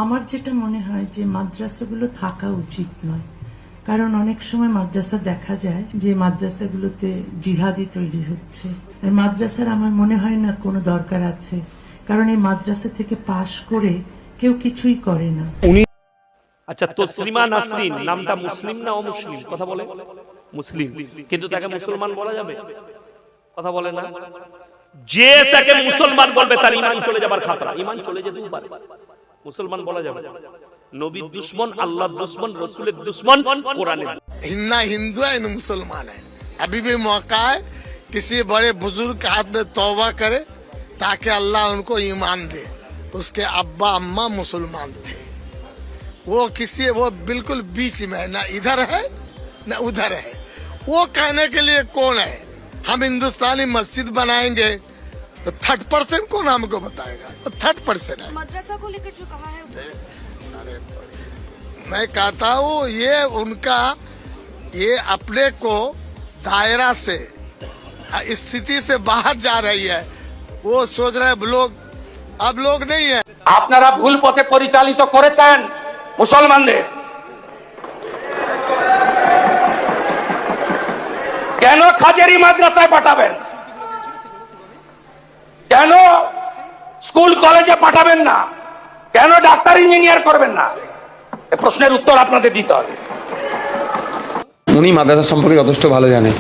আমার যেটা মনে হয় যে মাদ্রাসাগুলো থাকা উচিত নয়, কারণ অনেক সময় মাদ্রাসা দেখা যায় যে মাদ্রাসাগুলোতে জিহাদি তৈরি হচ্ছে। মাদ্রাসার আমার মনে হয় না কোনো দরকার আছে, কারণ এই মাদ্রাসা থেকে পাশ করে কেউ কিছুই করে না। আচ্ছা, তসলিমা নাসরিন নামটা মুসলিম না অমুসলিম? কথা বলে মুসলিম, কিন্তু তাকে মুসলমান বলা যাবে? কথা বলে না। যে তাকে মুসলমান বলবে তার ঈমান চলে যাবার খাতরা, ঈমান চলে যেতেও পারে। মুসলমান বলা যাবে? নবীর দুশমন, আল্লাহর দুশমন, রাসূলের দুশমন, কোরআনের। ना हिंदू है न मुसलमान है। अभी भी मौका है किसी बड़े बुजुर्ग के हाथ में तौबा करे ताकि अल्लाह उनको ईमान दे। उसके अब्बा अम्मा मुसलमान थे, वो बिल्कुल बीच में है, ना इधर है ना उधर है। वो कहने के लिए कौन है? हम हिंदुस्तानी मस्जिद बनाएंगे तो 30% कौन हमको बताएगा? 30% है। मदरसा को लेकर जो कहा है अरे मैं कहता हूँ ये अपने को दायरा से स्थिति से बाहर जा रही है। वो सोच रहे अब लोग नहीं है। আপনারা ভুল পথে পরিচালিত করেছেন মুসলমানদের। কেন খাজেরি মাদ্রাসায় পাঠাবেন? কেন স্কুল কলেজে পাঠাবেন না? কেন ডাক্তার ইঞ্জিনিয়ার করবেন না? এই প্রশ্নের উত্তর আপনাদের দিতে হবে। উনি মাদ্রাসা সম্পর্কে যথেষ্ট ভালো জানে,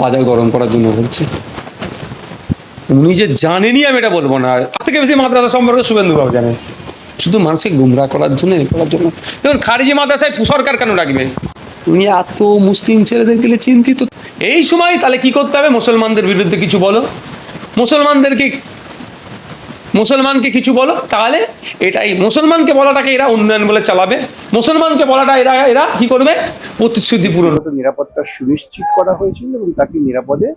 বাজার গরম করার জন্য বলছে। উনি যে জানেনই আমি এটা বলবো না, তার থেকে বেশি মাদ্রাসা সম্পর্কে শুভেন্দুবাবু জানে, শুধু মানুষকে গুমরাহ করার জন্য, দেখুন খারিজি মাদ্রাসায় সরকার কেন রাখবে? উনি এত মুসলিম ছেলেদেরকে নিয়ে চিন্তিত। এই সময় তাহলে কি করতে হবে? মুসলমানদের বিরুদ্ধে কিছু বলো, মুসলমানকে কিছু বলো, তাহলে এটাই মুসলমানকে বলাটাকে এরা উন্নয়ন বলে চালাবে, মুসলমানকে বলাটা এরা কি করবে? প্রতিশ্রুতি পূরণ। নিরাপত্তা সুনিশ্চিত করা হয়েছিল এবং তাকে নিরাপদে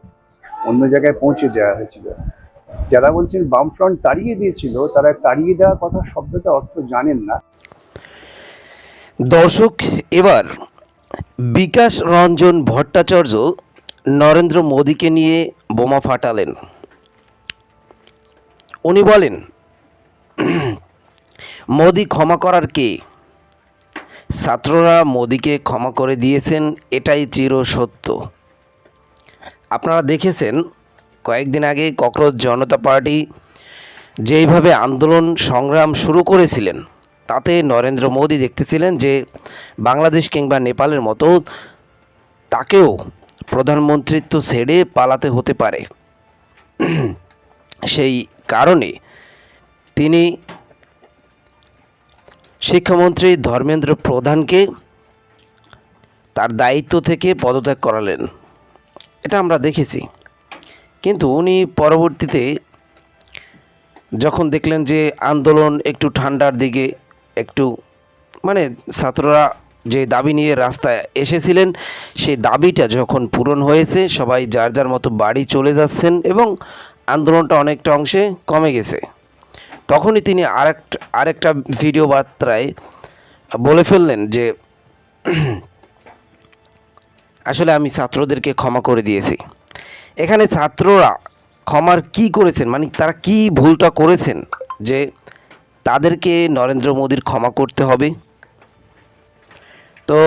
অন্য জায়গায় পৌঁছে দেওয়া হয়েছিল। যারা বলছেন বামফ্রন্ট তাড়িয়ে দিয়েছিল, তারা তাড়িয়ে দেওয়ার কথা শব্দটা অর্থ জানেন না। দর্শক, এবার বিকাশ রঞ্জন ভট্টাচার্য নরেন্দ্র মোদীকে নিয়ে বোমা ফাটালেন। উনি বলেন, মোদী ক্ষমা করার কে? ছাত্ররা মোদীকে ক্ষমা করে দিয়েছেন, এটাই চিরসত্য। আপনারা দেখেছেন কয়েকদিন আগে ককরোচ জনতা পার্টি যেইভাবে আন্দোলন সংগ্রাম শুরু করেছিলেন, তাতে নরেন্দ্র মোদী দেখতেছিলেন যে বাংলাদেশ কিংবা নেপালের মতো তাকেও প্রধানমন্ত্রিত্ব ছেড়ে পালাতে হতে পারে। সেই কারণে তিনি শিক্ষামন্ত্রী ধর্মেন্দ্র প্রধানকে তার দায়িত্ব থেকে পদত্যাগ করালেন। এটা আমরা দেখেছি। কিন্তু উনি পরবর্তীতে যখন দেখলেন যে আন্দোলন একটু ঠান্ডার দিকে, একটু ছাত্ররা যে দাবি নিয়ে রাস্তায় এসেছিলেন, সেই দাবিটা যখন পূরণ হয়েছে, সবাই যার যার মতো বাড়ি চলে যাচ্ছেন এবং আন্দোলনটা অনেকটা অংশে কমে গেছে, তখনই তিনি আরেকটা ভিডিও বার্তায় বলে ফেললেন যে আসলে আমি ছাত্রদেরকে ক্ষমা করে দিয়েছি। এখানে ছাত্ররা ক্ষমার কি করেছেন, তারা কি ভুলটা করেছেন যে তাদেরকে নরেন্দ্র মোদীর ক্ষমা করতে হবে? তো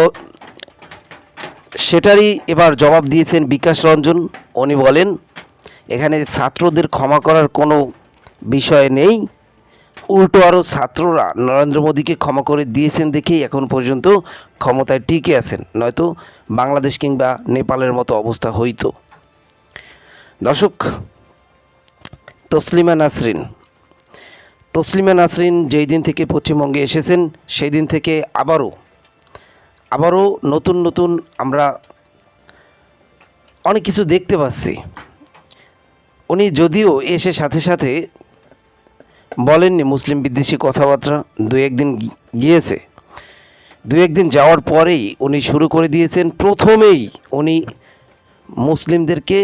সেটারই এবার জবাব দিয়েছেন বিকাশ রঞ্জন। উনি বলেন, এখানে ছাত্রদের ক্ষমা করার কোনো বিষয় নেই, উল্টো আরও ছাত্ররা নরেন্দ্র মোদীকে ক্ষমা করে দিয়েছেন দেখেই এখন পর্যন্ত ক্ষমতায় টিকে আছেন, নয়তো বাংলাদেশ কিংবা নেপালের মতো অবস্থা হইতো। দর্শক, তসলিমা নাসরিন যেই দিন থেকে পশ্চিমবঙ্গে এসেছেন, সেই দিন থেকে আবারও নতুন আমরা অনেক কিছু দেখতে পাচ্ছি। উনি যদিও এসে সাথে সাথে বলেননি মুসলিম বিদ্বেষী কথাবার্তা, দু একদিন যাওয়ার পরেই উনি শুরু করে দিয়েছেন। প্রথমেই উনি মুসলিমদেরকে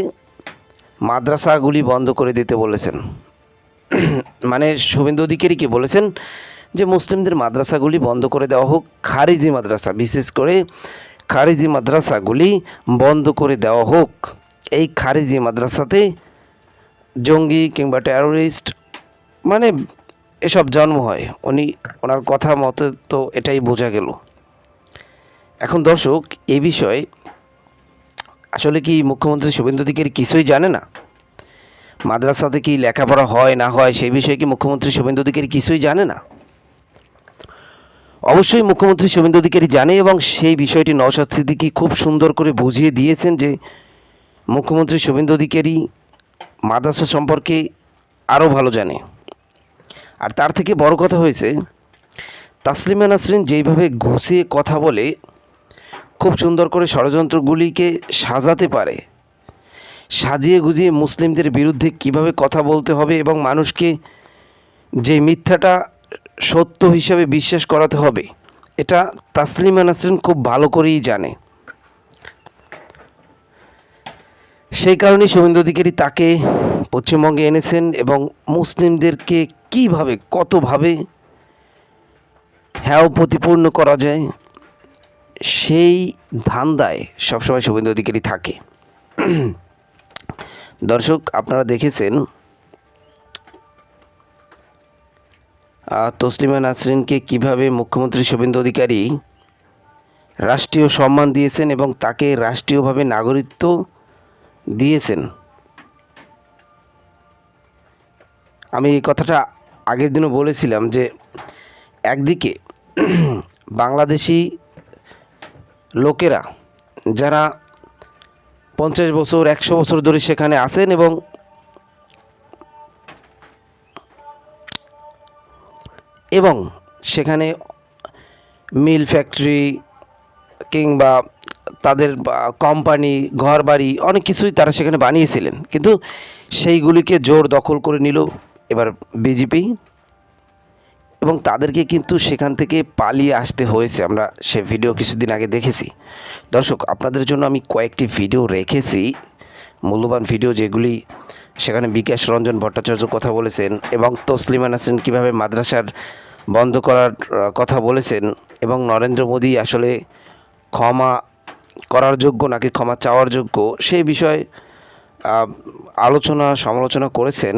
মাদ্রাসাগুলি বন্ধ করে দিতে বলেছেন। শুভেন্দু অধিকারীকে বলেছেন যে মুসলিমদের মাদ্রাসাগুলি বন্ধ করে দেওয়া হোক, খারিজি মাদ্রাসা, বিশেষ করে খারিজি মাদ্রাসাগুলি বন্ধ করে দেওয়া হোক। এই খারিজি মাদ্রাসাতে জঙ্গি কিংবা টেরোরিস্ট এসব জন্ম হয়। ওনার কথা মতে তো এটাই বোঝা গেল। এখন দর্শক, এই বিষয়ে আসলে কি মুখ্যমন্ত্রী শুভেন্দু অধিকারী কিছুই জানে না? মাদ্রাসাতে কি লেখাপড়া হয় না হয় সেই বিষয়ে কি মুখ্যমন্ত্রী শুভেন্দু অধিকারী কিছুই জানে না? অবশ্যই মুখ্যমন্ত্রী শুভেন্দু অধিকারী জানে, এবং সেই বিষয়টি নওশাদ সিদ্দিকী খুব সুন্দর করে বুঝিয়ে দিয়েছেন যে মুখ্যমন্ত্রী শুভেন্দু অধিকারী মাদ্রাসা সম্পর্কে আরও ভালো জানে। আর তার থেকে বড় কথা হয়েছে, তাসলিমা নাসরিন যেইভাবে ঘুষিয়ে কথা বলে, খুব সুন্দর করে ষড়যন্ত্রগুলিকে সাজাতে পারে, সাজিয়ে গুজিয়ে মুসলিমদের বিরুদ্ধে কিভাবে কথা বলতে হবে এবং মানুষকে যে মিথ্যাটা সত্য হিসাবে বিশ্বাস করাতে হবে, এটা তাসলিমা নাসরিন খুব ভালো করেই জানে। সেই কারণেই শুভেন্দু অধিকারী তাকে পশ্চিমবঙ্গে এনেছেন এবং মুসলিমদেরকে কিভাবে কতভাবে হ্যায় প্রতিপূর্ণ করা যায় সেই ধান্দায় সবসময় শুভেন্দু অধিকারী থাকে। দর্শক, আপনারা দেখেছেন তসলিমা নাসরিনকে কিভাবে মুখ্যমন্ত্রী শুভেন্দু অধিকারী রাষ্ট্রীয় সম্মান দিয়েছেন এবং তাকে রাষ্ট্রীয়ভাবে নাগরিকত্ব দিয়েছেন। আমি এই কথাটা আগের দিনও বলেছিলাম যে একদিকে বাংলাদেশি লোকেরা যারা 50 বছর 100 বছর ধরে সেখানে আছেন এবং সেখানে মিল ফ্যাক্টরি কিংবা তাদের কোম্পানি ঘর বাড়ি অনেক কিছুই তারা সেখানে বানিয়েছিলেন, কিন্তু সেইগুলিকে জোর দখল করে নিল এবার বিজেপি, এবং তাদেরকে কিন্তু সেখান থেকে পালিয়ে আসতে হয়েছে। আমরা সে ভিডিও কিছুদিন আগে দেখেছি। দর্শক, আপনাদের জন্য আমি কয়েকটি ভিডিও রেখেছি, মূল্যবান ভিডিও, যেগুলি সেখানে বিকাশ রঞ্জন ভট্টাচার্য কথা বলেছেন এবং তসলিমা নাসরিন কীভাবে মাদ্রাসার বন্ধ করার কথা বলেছেন, এবং নরেন্দ্র মোদী আসলে ক্ষমা করার যোগ্য নাকি ক্ষমা চাওয়ার যোগ্য সেই বিষয়ে আলোচনা সমালোচনা করেছেন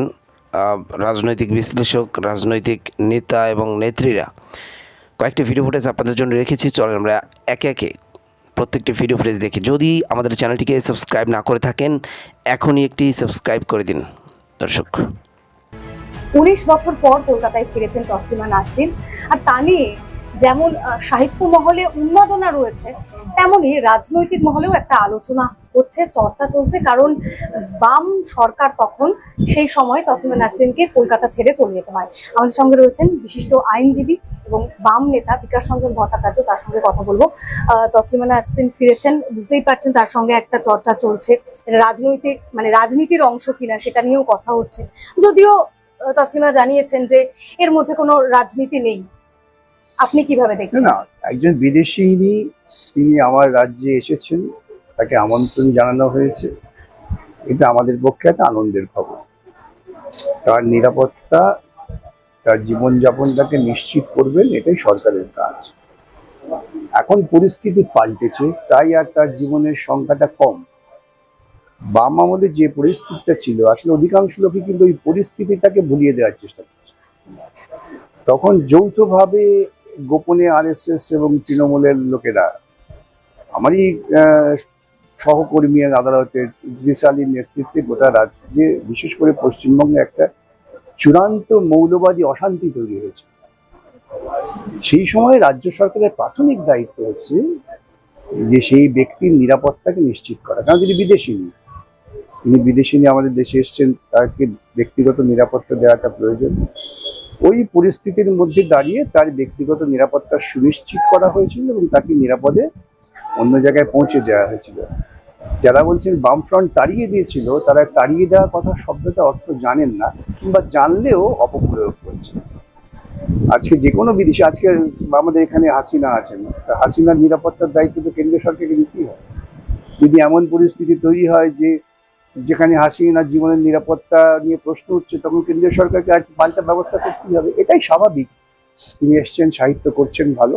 রাজনৈতিক বিশ্লেষক, রাজনৈতিক নেতা এবং নেত্রীরা। কয়েকটি ভিডিও ফুটেজ আপনাদের জন্য রেখেছি, চলেন আমরা একে একে প্রত্যেকটি ভিডিও ফুটেজ দেখি। যদি আমাদের চ্যানেলটিকে সাবস্ক্রাইব না করে থাকেন, এখনই একটি সাবস্ক্রাইব করে দিন। দর্শক, 19 বছর পর কলকাতায় ফিরেছেন তসলিমা নাসরিন, আর তা নিয়ে যেমন সাহিত্য মহলে উন্মাদনা রয়েছে, তেমনি রাজনৈতিক মহলেও একটা আলোচনা হচ্ছে, চর্চা চলছে। কারণ বাম সরকার তখন, সেই সময় তসলিমা নাসরিনকে কলকাতা ছেড়ে চলে যেতে হয়। আমাদের সঙ্গে রয়েছেন বিশিষ্ট আইনজীবী এবং বাম নেতা বিকাশ রঞ্জন ভট্টাচার্য, তার সঙ্গে কথা বলবো। তসলিমা নাসরিন ফিরেছেন, বুঝতেই পারছেন তার সঙ্গে একটা চর্চা চলছে, রাজনৈতিক রাজনীতির অংশ কিনা সেটা নিয়েও কথা হচ্ছে, যদিও তসলিমা জানিয়েছেন যে এর মধ্যে কোনো রাজনীতি নেই। আপনি কিভাবে দেখছেন? না, একজন বিদেশি তিনি আমার রাজ্যে এসেছেন, তাকে আমন্ত্রণ জানানো হয়েছে, এটা আমাদের পক্ষে একটা আনন্দের খবর। তার নিরাপত্তা, তার জীবনযাপন তাকে নিশ্চিত করবেন, এটাই সরকারের কাজ। এখন পরিস্থিতি পাল্টেছে, তাই আর তার জীবনের সংখ্যাটা কম। বাম আমলে যে পরিস্থিতিটা ছিল, আসলে অধিকাংশ লোকই কিন্তু ওই পরিস্থিতিটাকে ভুলিয়ে দেওয়ার চেষ্টা করছে। তখন যৌথভাবে গোপনে আরএসএস এবং তৃণমূলের লোকেরা, আমারই সহকর্মী আদালতের ইদ্রিস আলীর নেতৃত্বে গোটা রাজ্যে, বিশেষ করে পশ্চিমবঙ্গে একটা চূড়ান্ত মৌলবাদী অশান্তি তৈরি হয়েছে। সেই সময় রাজ্য সরকারের প্রাথমিক দায়িত্ব হচ্ছে যে সেই ব্যক্তির নিরাপত্তাকে নিশ্চিত করা। কারণ তিনি বিদেশি নিয়ে আমাদের দেশে এসছেন, তাকে ব্যক্তিগত নিরাপত্তা দেওয়াটা প্রয়োজন। ওই পরিস্থিতির মধ্যে দাঁড়িয়ে তার ব্যক্তিগত নিরাপত্তা সুনিশ্চিত করা হয়েছিল এবং তাকে নিরাপদে অন্য জায়গায় পৌঁছে দেওয়া হয়েছিল। যারা বলছেন বামফ্রন্ট তাড়িয়ে দিয়েছিল, তারা তাড়িয়ে দেওয়ার কথা শব্দটা অর্থ জানেন না, কিংবা জানলেও অপপ্রয়োগ করছে। আজকে যে কোনো বিদেশি, আজকে আমাদের এখানে হাসিনা আছেন, হাসিনার নিরাপত্তার দায়িত্ব তো কেন্দ্রীয় সরকারকে নিতেই হয়। যদি এমন পরিস্থিতি তৈরি হয় যে যেখানে হাসিনার জীবনের নিরাপত্তা নিয়ে প্রশ্ন উঠছে, তখন কেন্দ্রীয় সরকারকে আর পাল্টা ব্যবস্থা করতেই হবে। এটাই স্বাভাবিক। তিনি এসছেন, সাহিত্য করছেন ভালো,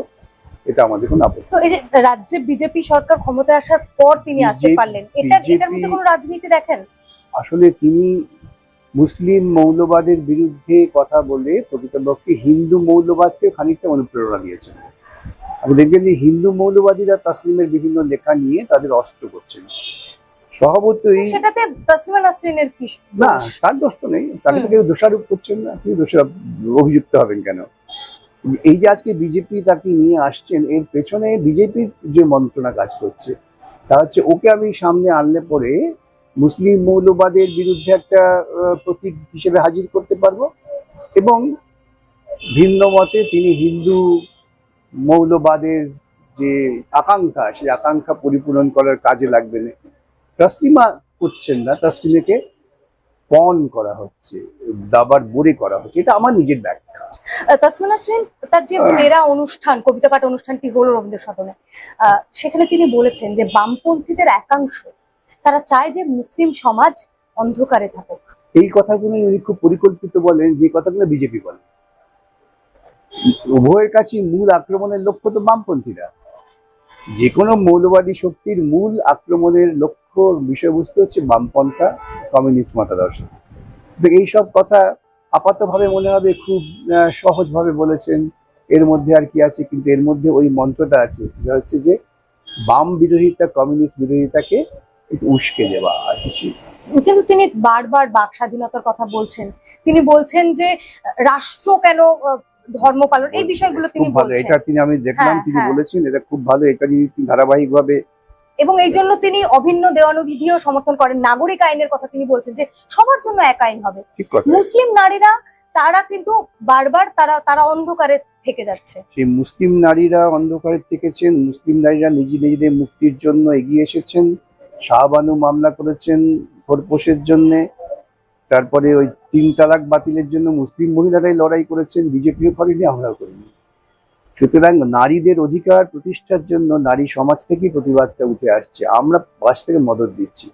এটা আমাদের কোনো আপত্তি। তো এই যে রাজ্যে বিজেপি সরকার ক্ষমতায় আসার পর তিনি আসতে পারলেন, এটার মধ্যে কোনো রাজনীতি দেখেন? আসলে তিনি মুসলিম মৌলবাদের বিরুদ্ধে কথা বলে প্রকৃতপক্ষে হিন্দু মৌলবাদকে খানিকটা অনুপ্রেরণা দিয়েছেন। আপনি দেখবেন যে হিন্দু মৌলবাদীরা তাসলিমের বিভিন্ন লেখা নিয়ে তাদের অস্ত্র করছেন। স্বভাবতই সেটাতে তাসলিমা নাসরিনের কি না, দোষ? তার দোষ তো নেই, তাকে তো কেউ দোষারোপ করছেন না, আপনি অভিযুক্ত হবেন কেন? এই যে আজকে বিজেপি তাকে নিয়ে আসছেন, এর পেছনে বিজেপির যে মন্ত্রণা কাজ করছে তা হচ্ছে ওকে আমি সামনে আনলে পরে মুসলিম মৌলবাদের বিরুদ্ধে একটা প্রতীক হিসেবে হাজির করতে পারবো, এবং ভিন্ন মতে তিনি হিন্দু মৌলবাদের যে আকাঙ্ক্ষা, সেই আকাঙ্ক্ষা পরিপূরণ করার কাজে লাগবে না। তাসলিমা করছেন না, তাসলিমাকে পণ করা হচ্ছে, দাবার বরে করা হচ্ছে, এটা আমার নিজের ব্যাখ্যা। তাসলিমা নাসরিন তার যে মেরা অনুষ্ঠান, কবিতা পাঠ অনুষ্ঠানটি হলো রবীন্দ্র সদনে, সেখানে তিনি বলেছেন যে বামপন্থীদের একাংশ তারা চায় যে মুসলিম সমাজ অন্ধকারে থাকুক। এই কথাগুলো উনি খুব পরিকল্পিত বলেন, যে কথাগুলো বিজেপি বলে। উভয়ের কাছে মূল আক্রমণের লক্ষ্য তো বামপন্থীরা। যে কোনো মৌলবাদী শক্তির মূল আক্রমণের লক্ষ্য, বিষয়বস্তু হচ্ছে বামপন্থা, কমিউনিস্ট মতাদর্শ। তো এইসব কথা আপাতভাবে মনে হবে খুব সহজভাবে বলেছেন, এর মধ্যে আর কি আছে, কিন্তু এর মধ্যে ওই মন্ত্রটা আছে, যেটা হচ্ছে যে বাম বিরোধিতা, কমিউনিস্ট বিরোধিতাকে একটু উস্কে দেওয়া, আর কিছু। কিন্তু তিনি বারবার বাক স্বাধীনতার কথা বলছেন। তিনি বলছেন যে রাষ্ট্র কেন ধর্ম পালন, এই বিষয়গুলো তিনি খুব ভালো, বলছেন। এটা তিনি, আমি দেখলাম হ্যাঁ, তিনি হ্যাঁ। বলেছেন, এটা খুব ভালো। এটা যদি তিনি ধারাবাহিকভাবে, এবং এই জন্য তিনি অভিন্ন দেওয়ানবিধিও সমর্থন করেন। নাগরিক আইনের কথা তিনি বলছেন যে সবার জন্য এক আইন হবে। ঠিক কথা, মুসলিম নারীরা তারা কিন্তু বারবার তারা অন্ধকারে থেকে যাচ্ছে। সেই মুসলিম নারীরা অন্ধকারে থেকেছেন, মুসলিম নারীরা নিজেদের মুক্তির জন্য এগিয়ে এসেছেন, শাহবানু মামলা করেছেন খোরপোশের জন্য, তারপরে ওই 3 তালাক বাতিলের জন্য মুসলিম মহিলারাই লড়াই করেছেন, বিজেপিও করেনি, আমরাও করিনি। সুতরাং নারীদের অধিকার প্রতিষ্ঠার জন্য নারী সমাজ থেকেই প্রতিবাদটা উঠে আসছে, আমরা পাশ থেকে মদত দিচ্ছি।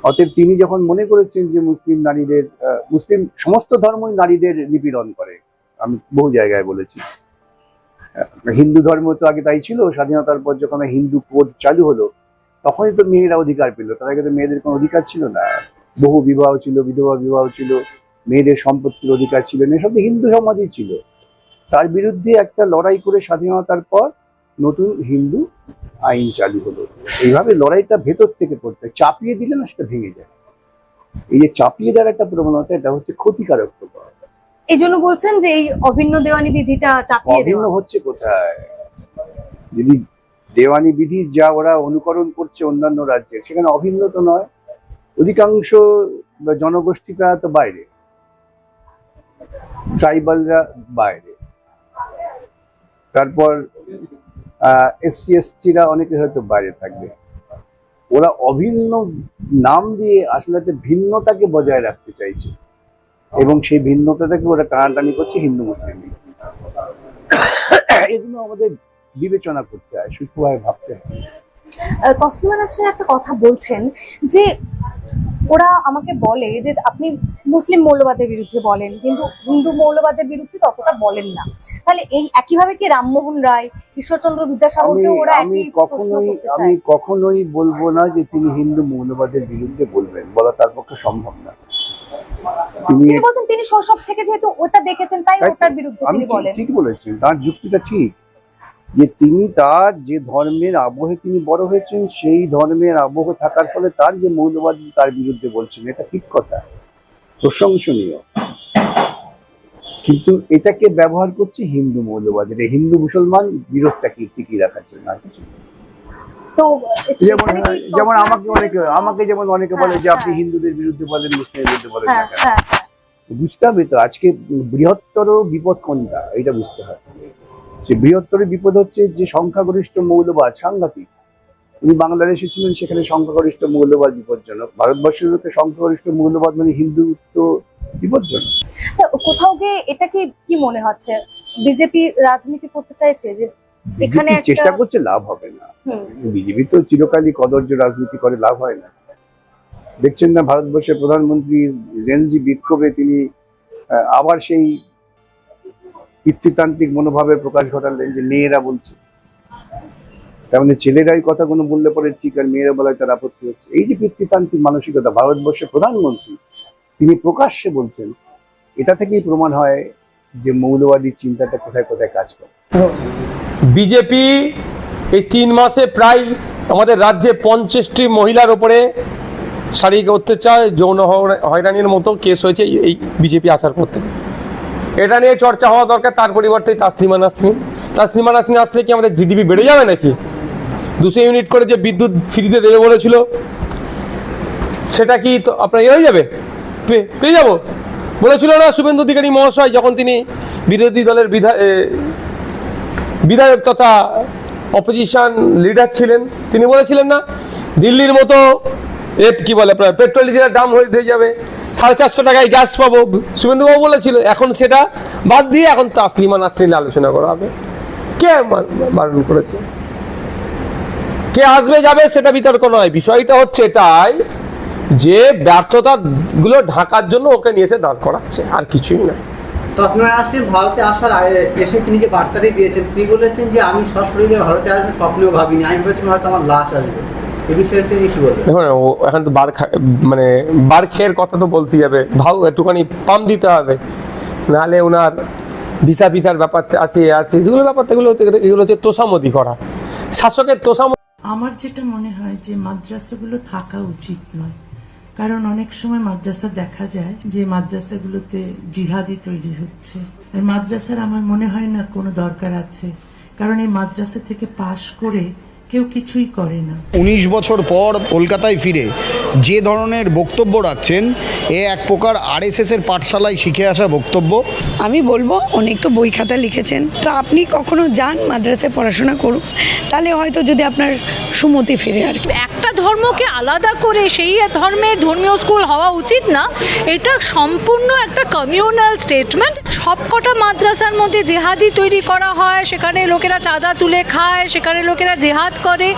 অতএব তিনি যখন মনে করেছেন যে মুসলিম নারীদের, মুসলিম সমস্ত ধর্মই নারীদের নিপীড়ন করে, আমি বহু জায়গায় বলেছি। হিন্দু ধর্ম তো আগে তাই ছিল, স্বাধীনতার পর যখন হিন্দু কোড চালু হলো তখনই তো মেয়েরা অধিকার পেল, তার আগে তো মেয়েদের কোনো অধিকার ছিল না। বহু বিবাহ ছিল, বিধবা বিবাহ ছিল, মেয়েদের সম্পত্তির অধিকার ছিল না, এসব তো হিন্দু সমাজই ছিল। তার বিরুদ্ধে একটা লড়াই করে স্বাধীনতার পর নতুন হিন্দু আইন চালু হলো। এইভাবে লড়াইটা ভেতর থেকে করতে, চাপিয়ে দিলে না সেটা ভেঙে যায়। এই যে চাপিয়ে দেওয়ার একটা প্রবণতা, এটা হচ্ছে ক্ষতিকারক প্রবণতা। এই জন্য বলছেন যে এই অভিন্ন দেওয়ানি বিধিটা চাপিয়ে অভিন্ন দেওয়া। হচ্ছে কোথায়? যদি দেওয়ানি বিধি যা ওরা অনুকরণ করছে অন্যান্য রাজ্যে, সেখানে অভিন্ন তো নয়। অধিকাংশ জনগোষ্ঠীটা তো বাইরে, ট্রাইবালরা বাইরে, তারপর SC ST-রা অনেকে হয়তো বাইরে থাকবে। ওরা অভিন্ন নাম দিয়ে আসলে একটা ভিন্নতাকে বজায় রাখতে চাইছে, এবং সেই ভিন্নতাটাকে ওরা টানাটানি করছে হিন্দু মুসলিম। এগুলো আমাদের বিবেচনা করতে হয়, সূক্ষ্মভাবে ভাবতে হয়। তসলিমা নাসরিন একটা কথা বলছেন যে ওরা আমাকে বলে যে আপনি মুসলিম মৌলবাদের বিরুদ্ধে বলেন কিন্তু হিন্দু মৌলবাদের বিরুদ্ধে ততটা বলেন না। তাহলে এই একইভাবে কি রামমোহন রায়, ঈশ্বরচন্দ্র বিদ্যাসাগরকে ওরা একই প্রশ্ন করতে চায়? আমি কখনোই বলবো না যে তিনি হিন্দু মৌলবাদের বিরুদ্ধে বলবেন, বলা তার পক্ষে সম্ভব না। তিনি বলছেন তিনি শৈশব থেকে যেহেতু ওটা দেখেছেন তাই ওটার বিরুদ্ধে তিনি বলেন। ঠিক বলেছেন, তার যুক্তিটা ঠিক, যে তিনি তার যে ধর্মের আবহে তিনি বড় হয়েছেন, সেই ধর্মের আবহ থাকার ফলে তার যে মৌলবাদ তার বিরুদ্ধে বলছেন, এটা ঠিক কথা, প্রশংসনীয়। কিন্তু এটাকে ব্যবহার করছে হিন্দু মৌলবাদের, হিন্দু মুসলমান বিরোধটাকে টিকিয়ে রাখার জন্য। তো যেমন আমাকে যেমন অনেকে বলে যে আপনি হিন্দুদের বিরুদ্ধে বলেন, মুসলিমের বিরুদ্ধে বলেন না কেন? বুঝতে হবে তো আজকে বৃহত্তর বিপদ কোনটা, এটা বুঝতে হবে। যে বৃহত্তর বিপদ হচ্ছে যে সংখ্যাগরিষ্ঠ মৌলবাদ সাংঘাতিক। উনি বাংলাদেশে ছিলেন, সেখানে সংখ্যাগরিষ্ঠ মৌলবাদ বিপজ্জনক। ভারতবর্ষের লোকে সংখ্যাগরিষ্ঠ মৌলবাদ মানে হিন্দু তো বিপজ্জনক। আচ্ছা, কোথাও গিয়ে এটাকে কি মনে হচ্ছে বিজেপি রাজনীতি করতে চাইছে যে এখানে চেষ্টা করছে, লাভ হবে না। বিজেপি তো চিরকালই কদর্য রাজনীতি করে, লাভ হয় না। দেখছেন না ভারতবর্ষের প্রধানমন্ত্রী জেনজি বিক্ষোভে তিনি আবার সেই পিতৃতান্ত্রিক মনোভাবের প্রকাশ ঘটালেন, যে মেয়েরা বলছে, তার মানে ছেলেরাই কথা কোনো বললে পরে ঠিক, আর মেয়েরা বলায় তার আপত্তি হচ্ছে। এই যে পিতৃতান্ত্রিক মানসিকতা, ভারতবর্ষের প্রধানমন্ত্রী তিনি প্রকাশ্যে বলছেন, এটা থেকেই প্রমাণ হয় যে মৌলবাদী চিন্তাটা কোথায় কোথায় কাজ করে। বিজেপি এই 3 মাসে প্রায় আমাদের রাজ্যে 50টি মহিলার ওপরে শারীরিক অত্যাচার, যৌন হয়রানির মতো কেস হয়েছে এই বিজেপি আসার পর থেকে। এটা নিয়ে চর্চা হওয়া দরকার। তার পরিবর্তে তাসলিমা নাসরিন আসলে কি আমাদের জিডিপি বেড়ে যাবে নাকি? 200 ইউনিট করে যে বিদ্যুৎ ফ্রিতে দেবে বলেছিল, সেটা কি তো আপনার হয়ে যাবে? পেয়ে যাবো বলেছিল না শুভেন্দু অধিকারী মহাশয়, যখন তিনি বিরোধী দলের বিধায়ক তথা অপোজিশন লিডার ছিলেন, তিনি বলেছিলেন না দিল্লির মতো কি বলে আপনার পেট্রোল ডিজেলের দাম হয়ে যাবে, 450 টাকায় গ্যাস পাবো। শুভেন্দুবাবু বলেছিল। এখন সেটা বাদ দিয়ে এখন তাসলিমা নাসরিন আলোচনা করা হবে। কে বারণ করেছে? কে আসবে যাবে সেটা বিতর্ক নয়। বিষয়টা হচ্ছে এটাই যে ব্যর্থতা গুলো ঢাকার জন্য ওকে নিয়ে এসে দাঁড় করাচ্ছে, আর কিছুই না। তাসলিমা নাসরিন ভারতে আসার এসে তিনি যে বার্তাটি দিয়েছেন, তিনি বলেছেন যে আমি সশরীরে ভারতে আসবো স্বপ্নেও ভাবিনি, আমি ভেবেছিলাম হয়তো আমার লাশ আসবে। এই বিষয়টা কি বলবেন? দেখুন, ও এখন তো বার খেয়ের কথা তো বলতে যাবে, একটুখানি পাম দিতে হবে, নাহলে ওনার ভিসার ব্যাপার আছে যেগুলো ব্যাপার, এগুলো হচ্ছে তোষামদি করা, শাসকের তোষামদি। আমার যেটা মনে হয় যে মাদ্রাসাগুলো থাকা উচিত নয়, কারণ অনেক সময় মাদ্রাসা দেখা যায় যে মাদ্রাসাগুলোতে জিহাদি তৈরি হচ্ছে। আর মাদ্রাসার আমার মনে হয় না কোনো দরকার আছে, কারণ এই মাদ্রাসা থেকে পাশ করে কেউ কিছুই করে না। 19 বছর পর কলকাতায় ফিরে যে ধরনের বক্তব্য রাখছেন, এ এক প্রকার আরএসএস এর পাঠশালায় শিখে আসা বক্তব্য। আমি বলবো অনেক তো বই খাতা লিখেছেন, তো আপনি কখনো যান মাদ্রাসায় পড়াশোনা করুন, তাহলে হয়তো যদি আপনার সুমতি ফিরে। আর একটা ধর্মকে আলাদা করে সেই ধর্মের ধর্মীয় স্কুল হওয়া উচিত না, এটা সম্পূর্ণ একটা কমিউনাল স্টেটমেন্ট। সবকটা মাদ্রাসার মধ্যে জেহাদি তৈরি করা হয়, সেখানে লোকেরা চাঁদা তুলে খায়, সেখানে লোকেরা জেহাদ করে,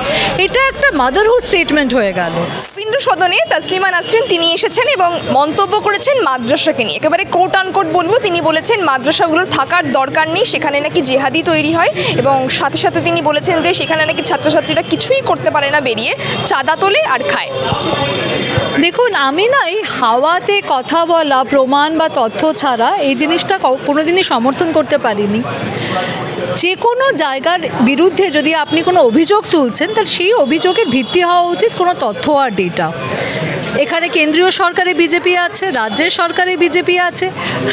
এটা একটা মাদারহুড স্টেটমেন্ট হয়ে গেল। রবীন্দ্র সদনে তাসলিমা নাসরিন তিনি এসেছেন এবং মন্তব্য করেছেন মাদ্রাসাকে নিয়ে, একেবারে কোট আনকোট বলবো। তিনি বলেছেন মাদ্রাসাগুলোর থাকার দরকার নেই, সেখানে নাকি জেহাদি তৈরি হয়, এবং সাথে সাথে তিনি বলেছেন যে সেখানে নাকি ছাত্রছাত্রীরা কিছুই করতে পারে না, বেরিয়ে চাঁদা তোলে আর খায়। দেখুন, আমি না এই হাওয়াতে কথা বলা প্রমাণ বা তথ্য ছাড়া এই জিনিসটা কোনোদিনই সমর্থন করতে পারিনি। যে কোনো জায়গার বিরুদ্ধে যদি আপনি কোনো অভিযোগ তুলছেন, তাহলে সেই অভিযোগের ভিত্তি হওয়া উচিত কোনো তথ্য আর ডেটা। এখানে কেন্দ্রীয় সরকারে বিজেপি আছে, রাজ্যের সরকারে বিজেপি আছে,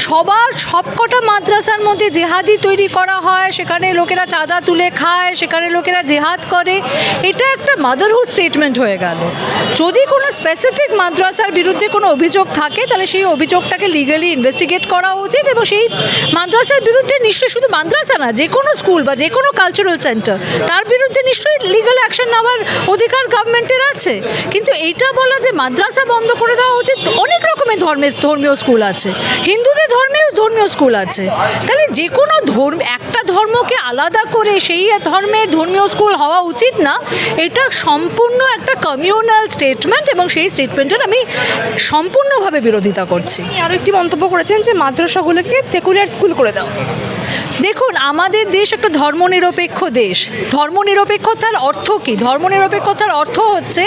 সবকটা মাদ্রাসার মধ্যে জেহাদি তৈরি করা হয়, সেখানে লোকেরা চাঁদা তুলে খায়, সেখানে লোকেরা জেহাদ করে, এটা একটা মাদারহুড স্টেটমেন্ট হয়ে গেল। যদি কোনো স্পেসিফিক মাদ্রাসার বিরুদ্ধে কোনো অভিযোগ থাকে, তাহলে সেই অভিযোগটাকে লিগালি ইনভেস্টিগেট করা উচিত, এবং সেই মাদ্রাসার বিরুদ্ধে নিশ্চয়ই, শুধু মাদ্রাসা না, যে কোনো স্কুল বা যে কোনো কালচারাল সেন্টার, তার বিরুদ্ধে নিশ্চয়ই লিগাল অ্যাকশন নেওয়ার অধিকার গভর্নমেন্টের আছে। কিন্তু এইটা বলা যে মাদ্রাসা বন্ধ করে দেওয়া উচিত, অনেক রকমের ধর্মীয় স্কুল আছে, হিন্দুদের ধর্মীয় স্কুল আছে, তাহলে যে কোনো একটা ধর্মকে আলাদা করে সেই ধর্মের ধর্মীয় স্কুল হওয়া উচিত না, এটা সম্পূর্ণ একটা কমিউনাল স্টেটমেন্ট, এবং সেই স্টেটমেন্টের আমি সম্পূর্ণভাবে বিরোধিতা করছি। আরও একটি মন্তব্য করেছেন যে মাদ্রাসাগুলোকে সেকুলার স্কুল করে দাও। দেখুন, আমাদের দেশ একটা ধর্মনিরপেক্ষ দেশ। ধর্মনিরপেক্ষতার অর্থ কি? ধর্মনিরপেক্ষতার অর্থ হচ্ছে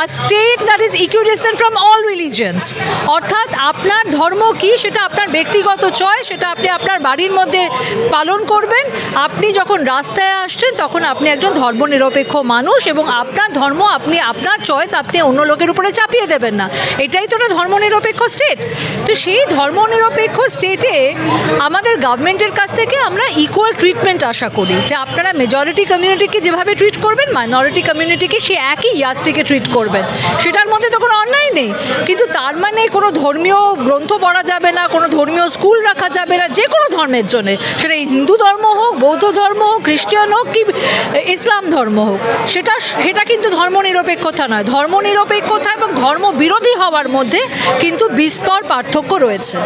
a state that is equidistant from all religions. অর্থাৎ আপনার ধর্ম কি সেটা আপনার ব্যক্তিগত চয়েস, সেটা আপনি আপনার বাড়ির মধ্যে পালন করবেন। আপনি যখন রাস্তায় আসছেন তখন আপনি একজন ধর্মনিরপেক্ষ মানুষ, এবং আপনার ধর্ম, আপনি আপনার চয়েস আপনি অন্য লোকের উপরে চাপিয়ে দেবেন না। এটাই তো একটা ধর্মনিরপেক্ষ স্টেট। তো সেই ধর্মনিরপেক্ষ স্টেটে আমাদের গভর্নমেন্টের কাছ থেকে আমরা ইকুয়াল ট্রিটমেন্ট আশা করি, যে আপনারা মেজরিটি কমিউনিটিকে যেভাবে ট্রিট করবেন, মাইনরিটি কমিউনিটিকে সে একই ইয়ার্ডস্টিকে ট্রিট করবেন। সেটার মধ্যে তো কোনো অন্যায় নেই, কিন্তু তার মানে কোনো ধর্মীয় গ্রন্থ পড়া যাবে না, কোনো ধর্মীয় স্কুল রাখা যাবে না, যে কোনো ধর্মের জন্যে, সেটা হিন্দু ধর্ম হোক, বৌদ্ধ ধর্ম হোক, খ্রিস্টান হোক কি ইসলাম ধর্ম হোক, সেটা কিন্তু ধর্মনিরপেক্ষতা নয়। ধর্মনিরপেক্ষতা এবং ধর্মবিরোধী হওয়ার মধ্যে কিন্তু বিস্তর পার্থক্য রয়েছে।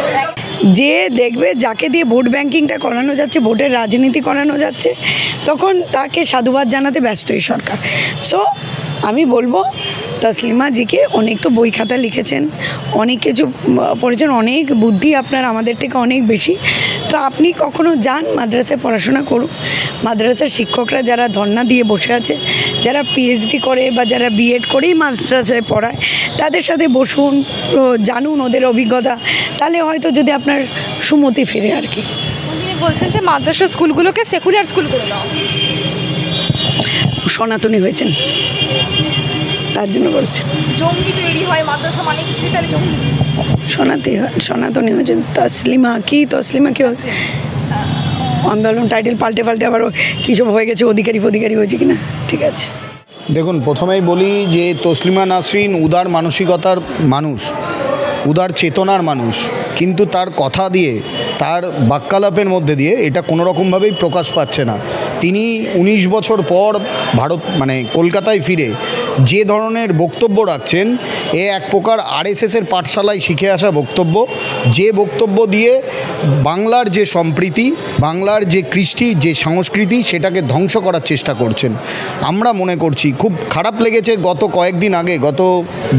যে দেখবে যাকে দিয়ে ভোট ব্যাংকিংটা করানো যাচ্ছে, ভোটের রাজনীতি করানো যাচ্ছে, তখন তাকে সাধুবাদ জানাতে ব্যস্ত এই সরকার। সো আমি বলবো তসলিমাজিকে অনেক তো বই খাতা লিখেছেন, অনেক কিছু পড়েছেন, অনেক বুদ্ধি আপনার আমাদের থেকে অনেক বেশি। তো আপনি কখনো যান মাদ্রাসায় পড়াশোনা করুন। মাদ্রাসার শিক্ষকরা যারা ধর্ণা দিয়ে বসে আছে, যারা পিএইচডি করে বা যারা বিএড করেই মাদ্রাসায় পড়ায়, তাদের সাথে বসুন, জানুন ওদের অভিজ্ঞতা, তাহলে হয়তো যদি আপনার সুমতি ফিরে আর কি। তিনি বলছেন যে মাদ্রাসা স্কুলগুলোকে সেকুলার স্কুল করে দাও। সনাতনী হয়েছেন তার জন্য বলছেন। জঙ্গি তৈরি হয় মাদ্রাসা মানে কি, তাহলে জঙ্গি? সনাতনী হয়েছেন। তসলিমা কি আন্দোলন টাইটেল পাল্টে আবার কী সব হয়ে গেছে, অধিকারী হয়েছে কিনা। ঠিক আছে, দেখুন, প্রথমেই বলি যে তসলিমা নাসরিন উদার মানসিকতার মানুষ, উদার চেতনার মানুষ, কিন্তু তার কথা দিয়ে, তার বাক্যালাপের মধ্যে দিয়ে এটা কোনো রকমভাবেই প্রকাশ পাচ্ছে না। তিনি 19 বছর পর কলকাতায় ফিরে যে ধরনের বক্তব্য রাখছেন, এ এক প্রকার আরএসএসের পাঠশালায় শিখে আসা বক্তব্য, যে বক্তব্য দিয়ে বাংলার যে সম্প্রীতি, বাংলার যে কৃষ্টি, যে সংস্কৃতি, সেটাকে ধ্বংস করার চেষ্টা করছেন। আমরা মনে করছি, খুব খারাপ লেগেছে গত কয়েকদিন আগে, গত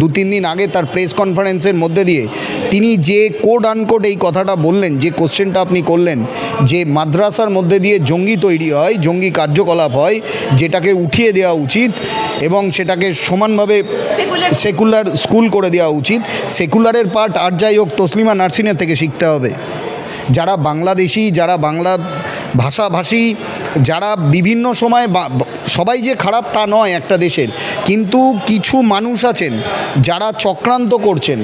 2-3 দিন আগে তার প্রেস কনফারেন্সের মধ্যে দিয়ে তিনি যে কোড আনকোড এই কথাটা বললেন, যে কোশ্চেনটা আপনি করলেন যে মাদ্রাসার মধ্যে দিয়ে জঙ্গি তৈরি হয়, জঙ্গি কার্যকলাপ হয়, যেটাকে উঠিয়ে দেওয়া উচিত এবং সেটাকে সমানভাবে সেকুলার স্কুল করে দেওয়া উচিত। সেকুলারের পার্ট আর যাই হোক তসলিমা নাসরিনের থেকে শিখতে হবে। যারা বাংলাদেশি, যারা বাংলা ভাষাভাষী, যারা বিভিন্ন সময়, সবাই যে খারাপ তা নয় একটা দেশের, কিন্তু কিছু মানুষ আছেন যারা চক্রান্ত করছেন।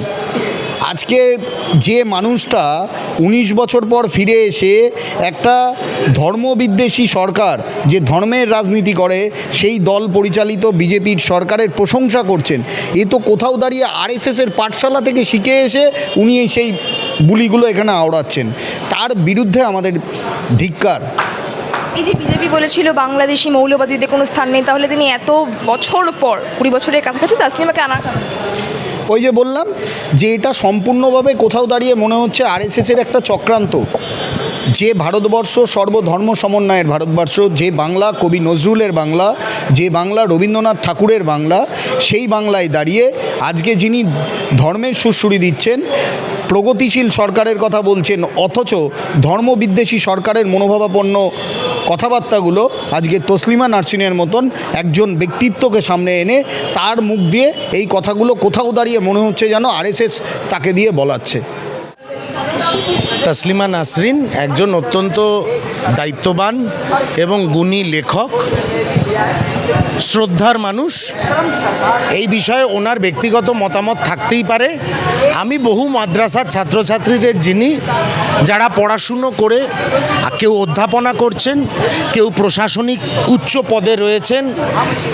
আজকে যে মানুষটা 19 বছর পর ফিরে এসে একটা ধর্মবিদ্বেষী সরকার, যে ধর্মের রাজনীতি করে, সেই দল পরিচালিত বিজেপির সরকারের প্রশংসা করছেন, এ তো কোথাও দাঁড়িয়ে আরএসএসের পাঠশালা থেকে শিখে এসে উনি সেই বুলিগুলো এখানে আওড়াচ্ছেন। তার বিরুদ্ধে আমাদের ধিক্কার। এই যে বিজেপি বলেছিল বাংলাদেশি মৌলবাদীদের কোনো স্থান নেই, তাহলে তিনি এত বছর পর, 20 বছরের কাছাকাছি তাসলিমাকে আনার কারণ? ওই যে বললাম যে এটা সম্পূর্ণভাবে কোথাও দাঁড়িয়ে মনে হচ্ছে আরএসএসের একটা চক্রান্ত। যে ভারতবর্ষ সর্বধর্ম সমন্বয়ের ভারতবর্ষ, যে বাংলা কবি নজরুলের বাংলা, যে বাংলা রবীন্দ্রনাথ ঠাকুরের বাংলা, সেই বাংলায় দাঁড়িয়ে আজকে যিনি ধর্মের সুরসুরি দিচ্ছেন, প্রগতিশীল সরকারের কথা বলছেন, অথচ ধর্মবিদ্বেষী সরকারের মনোভাবাপন্ন কথাবার্তাগুলো আজকে তসলিমা নাসরিনের মতন একজন ব্যক্তিত্বকে সামনে এনে তার মুখ দিয়ে এই কথাগুলো কোথাও দাঁড়িয়ে মনে হচ্ছে যেন আরএসএস তাকে দিয়ে বলাচ্ছে। তসলিমা নাসরিন একজন অত্যন্ত দায়িত্ববান এবং গুণী লেখক, শ্রদ্ধার মানুষ। এই বিষয়ে ওনার ব্যক্তিগত মতামত থাকতেই পারে। আমি বহু মাদ্রাসার ছাত্রছাত্রীদের যিনি, যারা পড়াশুনো করে কেউ অধ্যাপনা করছেন, কেউ প্রশাসনিক উচ্চ পদে রয়েছেন,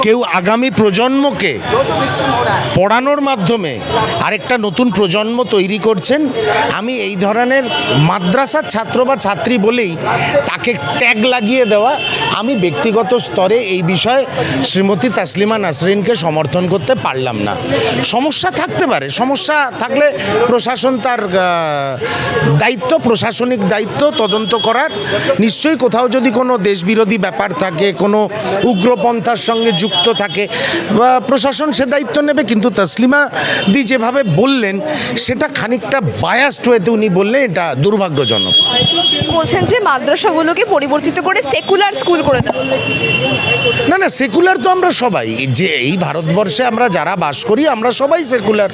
কেউ আগামী প্রজন্মকে পড়ানোর মাধ্যমে আরেকটা নতুন প্রজন্ম তৈরি করছেন। আমি এই ধরনের মাদ্রাসার ছাত্র বা ছাত্রী বলেই তাকে ট্যাগ লাগিয়ে দেওয়া, আমি ব্যক্তিগত স্তরে এই বিষয়ে শ্রীমতী তসলিমা নাসরিনকে সমর্থন করতে পারলাম না। সমস্যা থাকতে পারে, সমস্যা থাকলে প্রশাসন তার দায়িত্ব, প্রশাসনিক দায়িত্ব তদন্ত করার। নিশ্চয়ই কোথাও যদি কোনো দেশবিরোধী ব্যাপার থাকে, কোনো উগ্রপন্থার সঙ্গে যুক্ত থাকে, প্রশাসন সে দায়িত্ব নেবে। কিন্তু তসলিমা দি যেভাবে বললেন সেটা খানিকটা বায়াসড ওয়েতে উনি বললেন, এটা দুর্ভাগ্যজনক। বলছেন যে মাদ্রাসাগুলোকে পরিবর্তিত করে সেকুলার স্কুল করে দেওয়া। না, সেকুলার তো আমরা সবাই, যে এই ভারতবর্ষে আমরা যারা বাস করি আমরা সবাই সেকুলার।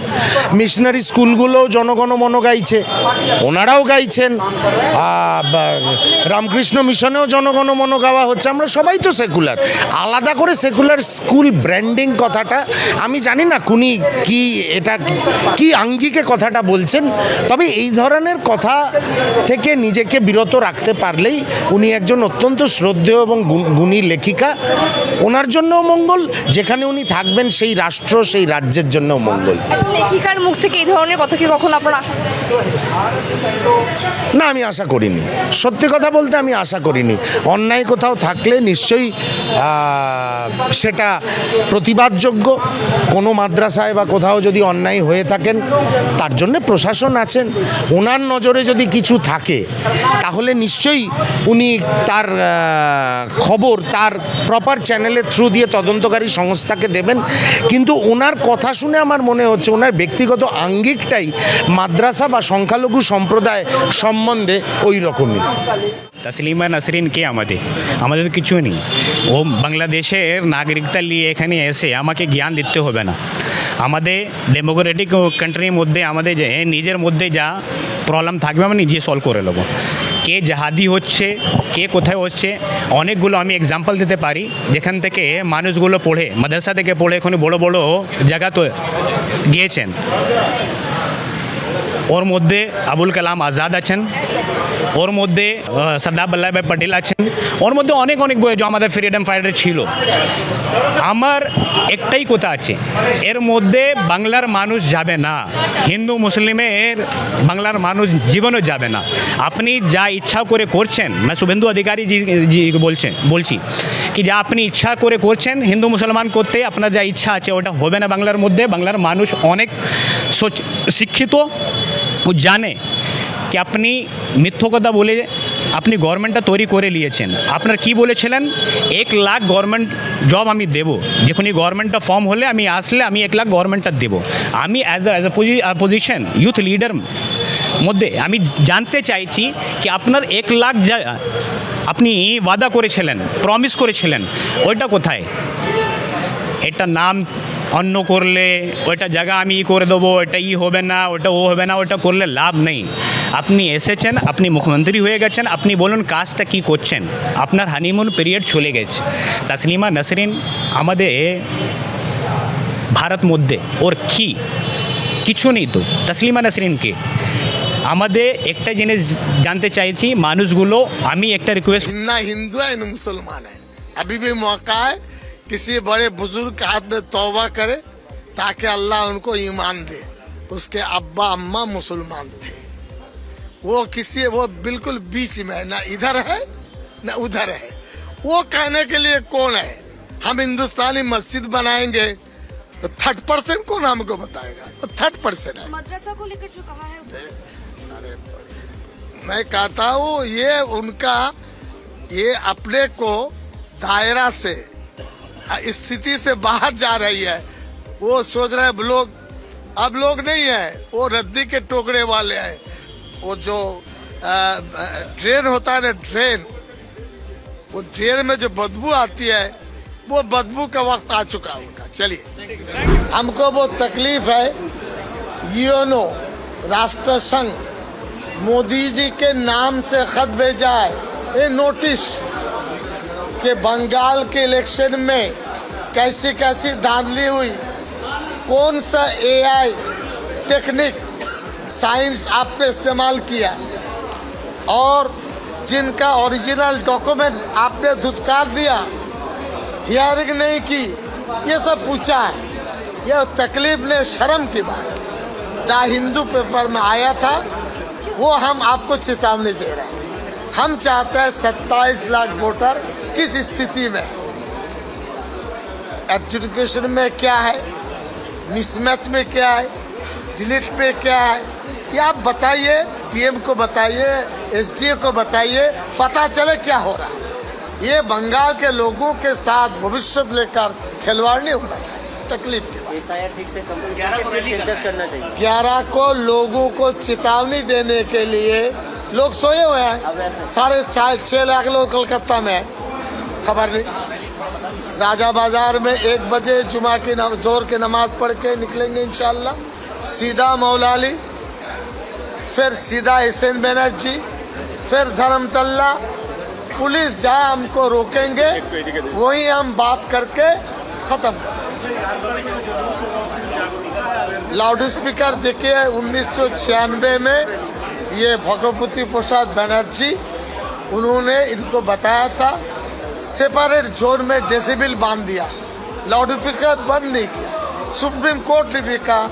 মিশনারি স্কুলগুলো জনগণমন গাইছে, ওনারাও গাইছেন, রামকৃষ্ণ মিশনেও জনগণমন গাওয়া হচ্ছে, আমরা সবাই তো সেকুলার। আলাদা করে সেকুলার স্কুল ব্র্যান্ডিং কথাটা আমি জানি না উনি কি, এটা কি আঙ্গিকে কথাটা বলছেন। তবে এই ধরনের কথা থেকে নিজেকে বিরত রাখতে পারলেই উনি একজন অত্যন্ত শ্রদ্ধেয় এবং গুণী লেখিকা, ওনার জন্যও মঙ্গল, যেখানে উনি থাকবেন সেই রাষ্ট্র, সেই রাজ্যের জন্যও মঙ্গল। লেখিকার মুখ থেকে এই ধরনের কথা কি কখনো আপনারা? না, আমি আশা করিনি, সত্যি কথা বলতে আমি আশা করিনি। অন্যায় কোথাও থাকলে নিশ্চয়ই সেটা প্রতিবাদযোগ্য। কোনো মাদ্রাসায় বা কোথাও যদি অন্যায় হয়ে থাকেন, তার জন্য প্রশাসন আছেন। ওনার নজরে যদি কিছু থাকে তাহলে নিশ্চয়ই উনি তার খবর তার প্রপার চ্যানেলের থ্রু দিয়ে তদন্তকারী সংস্থাকে দেবেন। কিন্তু ওনার কথা শুনে আমার মনে হচ্ছে ওনার ব্যক্তিগত আঙ্গিকটাই মাদ্রাসা বা সংখ্যালঘু সম্প্রদায় সম্বন্ধে ওই রকমই। তসলিমা নাসরিন কে আমাদের তো কিছু নেই। ও বাংলাদেশের নাগরিকতা নিয়ে এখানে এসে আমাকে জ্ঞান দিতে হবে না। আমাদের ডেমোক্রেটিক কান্ট্রির মধ্যে আমাদের নিজের মধ্যে যা প্রবলেম থাকবে আমি নিজে সলভ করে নেবো। কে জাহাদি হচ্ছে, কে কোথায় হচ্ছে, অনেকগুলো আমি এক্সাম্পল দিতে পারি যেখান থেকে মানুষগুলো পড়ে, মাদ্রাসা থেকে পড়ে এখানে বড় বড় জায়গা তো গিয়েছেন। ওর মধ্যে আবুল কালাম আজাদ আছেন, ওর মধ্যে সর্দার বল্লভভাই পটেল আছেন, ওর মধ্যে অনেক বই যে আমাদের ফ্রিডম ফাইটার ছিল। আমার একটাই কথা আছে, এর মধ্যে বাংলার মানুষ যাবে না, হিন্দু মুসলিমের বাংলার মানুষ জীবনও যাবে না। আপনি যা ইচ্ছা করে করছেন, मैं শুভেন্দু অধিকারী জি বলছি কি যা আপনি ইচ্ছা করে করছেন হিন্দু মুসলমান করতে, আপনার যা ইচ্ছা আছে ওটা হবে না বাংলার মধ্যে। বাংলার মানুষ অনেক শিক্ষিত, ও জানে কি আপনি মিথ্যা কথা বলে আপনি গভর্নমেন্টটা তৈরি করে নিয়েছেন। আপনার কি বলেছিলেন 1 লাখ গভর্নমেন্ট জব আমি দেবো, যখন এই গভর্নমেন্টটা ফর্ম হলে আমি আসলে আমি 1 লাখ গভর্নমেন্টটা দেবো। আমি as a position youth leader মধ্যে আমি জানতে চাইছি কি আপনার 1 লাখ যা আপনি ওয়াদা করেছিলেন, প্রমিস করেছিলেন, ওইটা কোথায়? এটা নাম অন্য করলে ওইটা জায়গা আমি করে দেবো, এটা হবে না, ওটা ও হবে না, ওটা করলে লাভ নেই। আপনি এসেছেন, আপনি মুখ্যমন্ত্রী হয়ে গেছেন, আপনি বলুন কাজটা কি করছেন। আপনার হানিমুন পিরিয়ড চলে গেছে। তসলিমা নাসরিন আমাদের ভারত মধ্যে ওর কি কিছু নেই। তো তসলিমা নাসরিনকে আমাদের একটা জিনিস জানতে চাইছি মানুষগুলো, আমি একটা রিকোয়েস্ট, ना हिंदू है ना मुसलमान है, अभी भी मौका है किसी बड़े बुजुर्ग के हाथ में तौबा करे ताकि अल्लाह उनको ईमान दे। उसके अब्बा अम्मा मुसलमान थे, वो बिल्कुल बीच में है, ना इधर है ना उधर है। वो कहने के लिए कौन है? हम हिंदुस्तानी मस्जिद बनाएंगे तो 30% कौन हमको बताएगा? 30% है। मदरसा को लेकर जो कहा है अरे मैं कहता हूँ ये उनका, ये अपने को दायरा से स्थिति से बाहर जा रही है। वो सोच रहे हैं लोग, अब लोग नहीं है, वो रद्दी के टोकरे वाले हैं। वो जो ड्रेन होता है ना, ड्रेन, वो ड्रेन में जो बदबू आती है, वो बदबू का वक्त आ चुका है उनका। चलिए, हमको वो तकलीफ है। यूएनओ राष्ट्र संघ मोदी जी के नाम से खत भेजा है, ये नोटिस कि बंगाल के इलेक्शन में कैसी कैसी धांधली हुई, कौन सा एआई टेक्निक साइंस आपने इस्तेमाल किया, और जिनका ओरिजिनल डॉक्यूमेंट आपने धुतकार दिया, हियरिंग नहीं की, ये सब पूछा है। यह तकलीफ ने शर्म की बात द हिंदू पेपर में आया था, वो हम आपको चेतावनी दे रहे हैं। हम चाहते हैं 27 लाख वोटर किस स्थिति में, एजुकेशन में क्या है, मिसमैच में क्या है, डिलीट में क्या है, ये आप बताइए, डीएम को बताइए, एसडीओ को बताइए, पता चले क्या हो रहा है। ये बंगाल के लोगों के साथ भविष्य लेकर खिलवाड़ नहीं होना चाहिए। तकलीफ के बाद ठीक से सेंसस करना चाहिए। 11 को लोगों को चेतावनी देने के लिए लोग सोए हुए हैं। 6.5 लाख लोग कलकत्ता में है, खबर नहीं। राजा बाजार में 1 बजे जुमा की जोर की नमाज पढ़ के निकलेंगे इंशाल्लाह, सीधा मौलाली, फिर सीधा हुसैन बनर्जी, फिर धर्मतल्ला। पुलिस जहाँ हमको रोकेंगे वहीं हम बात करके खत्म करेंगे। लाउड स्पीकर देखिए, 1996 में ये भगवती प्रसाद बनर्जी, उन्होंने इनको बताया था, सेपरेट जोन में डेसिबल बांध दिया, लाउड स्पीकर बंद नहीं किया। सुप्रीम कोर्ट ने भी कहा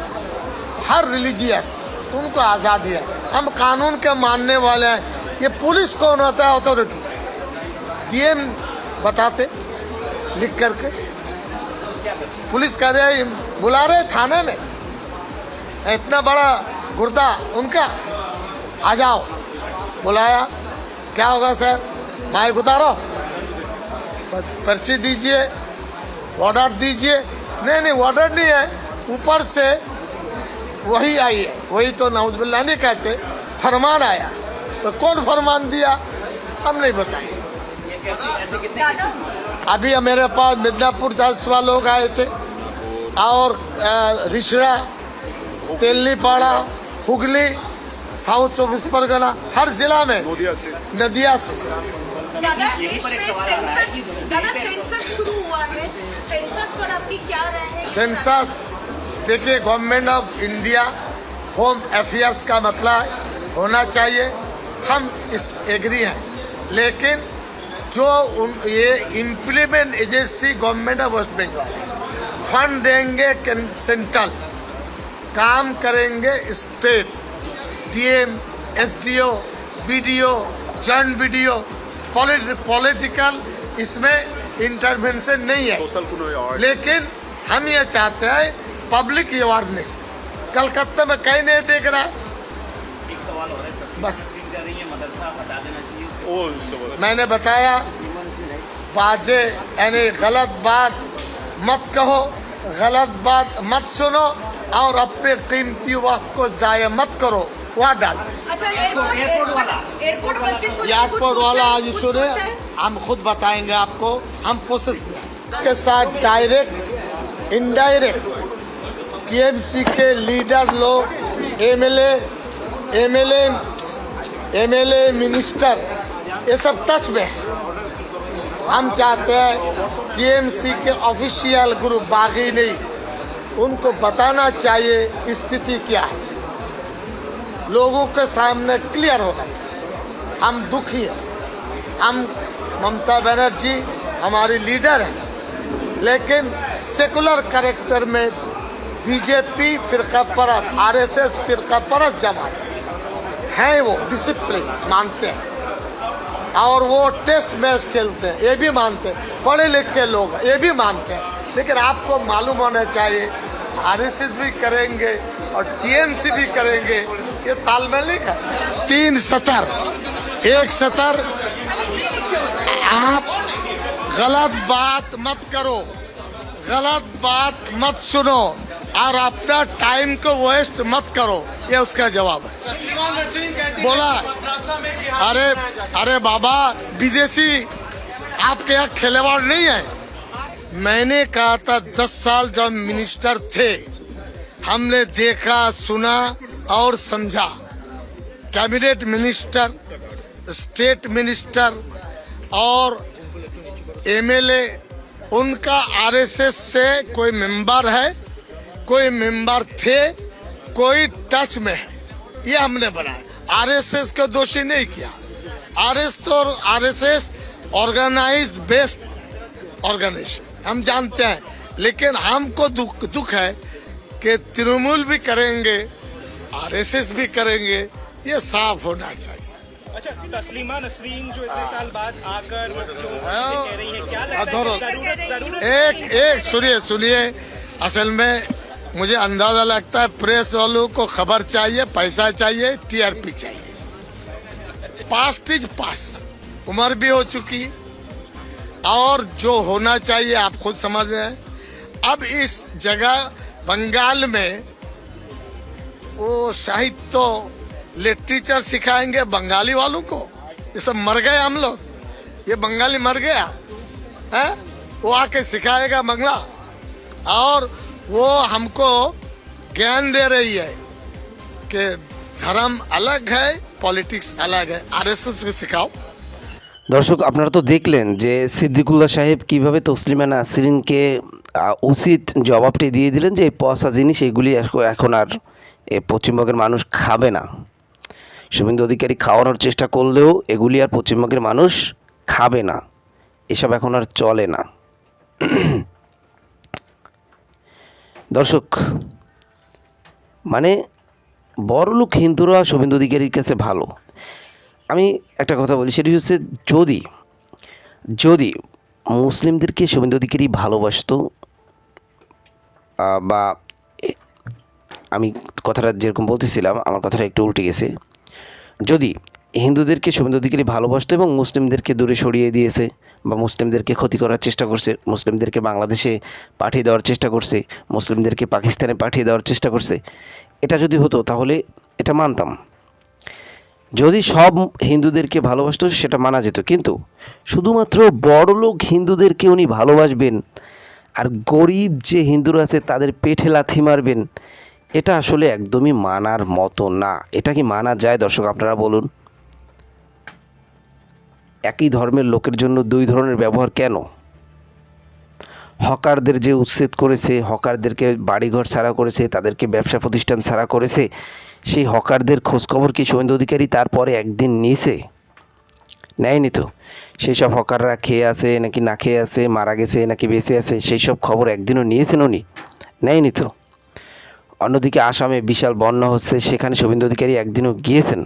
हर रिलीजियस उनको आज़ादी है, हम कानून के मानने वाले हैं। ये पुलिस कौन होता है? अथॉरिटी। डीएम बताते लिख करके, पुलिस कह रहे बुला रहे थाने में, इतना बड़ा गुर्दा उनका, आ जाओ बुलाया, क्या होगा सर, माइक उतारो, पर्ची दीजिए, ऑर्डर दीजिए। नहीं ऑर्डर नहीं है, ऊपर से वही आई है, वही तो नाउजुबिल्लाह नहीं कहते, फरमान आया। तो कौन फरमान दिया हम नहीं बताए। अभी मेरे पास मिदनापुर से लोग आए थे और रिशड़ा, तेलनीपाड़ा, हुगली, साउथ 24 परगना, हर जिला में नदिया से सेंसस। देखिए, government of India home affairs का मतलब होना चाहिए, हम इस एग्री हैं, लेकिन जो ये implement agency government of West Bengal fund देंगे सेंट्रल, काम करेंगे state, DM, SDO, BDO, joint BDO, political इसमें इंटरवेंशन नहीं है। लेकिन हम ये चाहते हैं पब्लिक अवेयरनेस। कलकत्ता में कहीं नहीं देख रहा, बस मैंने बताया, बाजे यानी गलत बात मत कहो, गलत बात मत सुनो और अपने कीमती वक्त को जाया मत करो, वहाँ डाल। एयरपोर्ट वाला आज सुने, हम खुद बताएंगे आपको, हम प्रोसेस के साथ डायरेक्ट इनडायरेक्ट टीएमसी के लीडर लोग, एमएलए, मिनिस्टर, ये सब टच में है। हम चाहते हैं टीएमसी के ऑफिशियल ग्रुप, बागी नहीं, उनको बताना चाहिए स्थिति क्या है, लोगों के सामने क्लियर होना चाहिए। हम दुखी हैं, हम ममता बनर्जी हमारी लीडर है, लेकिन सेकुलर कैरेक्टर में बीजेपी फिरका परस्त, आरएसएस फिरका परस्त जमात है, वो डिसिप्लिन मानते हैं और वो टेस्ट मैच खेलते हैं, ये भी मानते हैं, पढ़े लिखे लोग ये भी मानते हैं। लेकिन आपको मालूम होना चाहिए आरएसएस भी करेंगे और टीएमसी भी करेंगे, ये तालमेल नहीं कर। 3 सतर, 1 सतर, आप गलत बात मत करो, गलत बात मत सुनो और अपना टाइम को वेस्ट मत करो, ये उसका जवाब है। बोला, अरे बाबा, विदेशी आपके यहाँ खिलवाड़ नहीं है। मैंने कहा था 10 साल जब मिनिस्टर थे, हमने देखा, सुना और समझा। कैबिनेट मिनिस्टर, स्टेट मिनिस्टर और एमएलए, उनका आरएसएस से कोई मेंबर है, कोई मेंबर थे, कोई टच में है, ये हमने बनाया। आरएसएस को दोषी नहीं किया। आरएसएस ऑर्गेनाइज्ड बेस्ड ऑर्गेनाइजेशन, हम जानते हैं, लेकिन हमको दुख है कि तृणमूल भी करेंगे, आरएसएस भी करेंगे, ये साफ होना चाहिए। अच्छा, तस्लीमा नसरीन जो इतने साल बाद आकर कह रही है, क्या लगता है? एक सुनिए, असल में मुझे अंदाजा लगता है प्रेस वालों को खबर चाहिए, पैसा चाहिए, टीआरपी चाहिए। पास्ट इज पास, उम्र भी हो चुकी और जो होना चाहिए आप खुद समझ रहे हैं। अब इस जगह बंगाल में वो साहित्य लिटरेचर सिखाएंगे बंगाली वालों को, ये सब मर गए हम लोग, ये बंगाली मर गया है, वो आके सिखाएगा बंगला और वो हमको ज्ञान दे रही है कि धर्म अलग है, पॉलिटिक्स अलग है, आरएसएस को सिखाओ। দর্শক, আপনারা তো দেখলেন যে সিদ্দিকুল্লাহ সাহেব কিভাবে তসলিমা নাসরিনকে উচিত জবাবটি দিয়ে দিলেন যে এই পচা জিনিস এগুলি এখন আর পশ্চিমবঙ্গের মানুষ খাবে না। শুভেন্দু অধিকারী খাওয়ানোর চেষ্টা করলেও এগুলি আর পশ্চিমবঙ্গের মানুষ খাবে না, এসব এখন আর চলে না। দর্শক, মানে বড়লোক হিন্দুরা শুভেন্দু অধিকারীর কাছে ভালো। আমি একটা কথা বলি, সেটি হচ্ছে যদি মুসলিমদেরকে শুভেন্দু অধিকারী ভালোবাসতো, বা আমি কথাটা যেরকম বলতেছিলাম আমার কথাটা একটু উল্টে গেছে, যদি হিন্দুদেরকে শুভেন্দু অধিকারী ভালোবাসতো এবং মুসলিমদেরকে দূরে সরিয়ে দিয়েছে বা মুসলিমদেরকে ক্ষতি করার চেষ্টা করছে, মুসলিমদেরকে বাংলাদেশে পাঠিয়ে দেওয়ার চেষ্টা করছে, মুসলিমদেরকে পাকিস্তানে পাঠিয়ে দেওয়ার চেষ্টা করছে, এটা যদি হতো তাহলে এটা মানতাম। যদি সব হিন্দুদেরকে ভালোবাসতো সেটা মানা যেত, কিন্তু শুধুমাত্র বড়লোক হিন্দুদেরকে উনি ভালোবাসবেন আর গরিব যে হিন্দুরা আছে তাদের পেটে লাথি মারবেন, এটা আসলে একদমই মানার মতো না। এটা কি মানা যায় দর্শক, আপনারা বলুন? একই ধর্মের লোকের জন্য দুই ধরনের ব্যবহার কেন? হকারদের যে উচ্ছেদ করেছে, হকারদেরকে বাড়িঘর ছাড়া করেছে, তাদেরকে ব্যবসা প্রতিষ্ঠান ছাড়া করেছে, সেই হকারদের খোঁজখবর কি শুভেন্দু অধিকারী তারপরে একদিন নিয়েছে? নেয়নি তো। সেই সব হকাররা খেয়ে আছে নাকি না খেয়ে আছে, মারা গেছে নাকি বেঁচে আছে, সেই সব খবর একদিনও নিয়েছেন উনি? নেয়নি তো। অন্যদিকে আসামে বিশাল বন্যা হচ্ছে, সেখানে শুভেন্দু অধিকারী একদিনও গিয়েছেন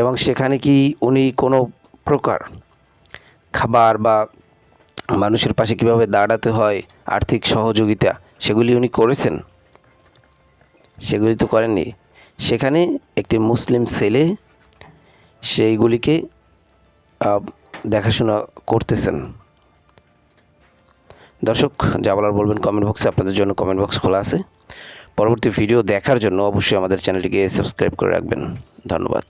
এবং সেখানে কি উনি কোনো প্রকার খাবার বা মানুষের পাশে কীভাবে দাঁড়াতে হয়, আর্থিক সহযোগিতা, সেগুলি উনি করেছেন? সেগুলি তো করেননি। সেখানে একটি মুসলিম ছেলে সেইগুলিকে দেখাশোনা করতেছেন। দর্শক, যা বলার বলবেন কমেন্ট বক্সে, আপনাদের জন্য কমেন্ট বক্স খোলা আছে। পরবর্তী ভিডিও দেখার জন্য অবশ্যই আমাদের চ্যানেলটিকে সাবস্ক্রাইব করে রাখবেন। ধন্যবাদ।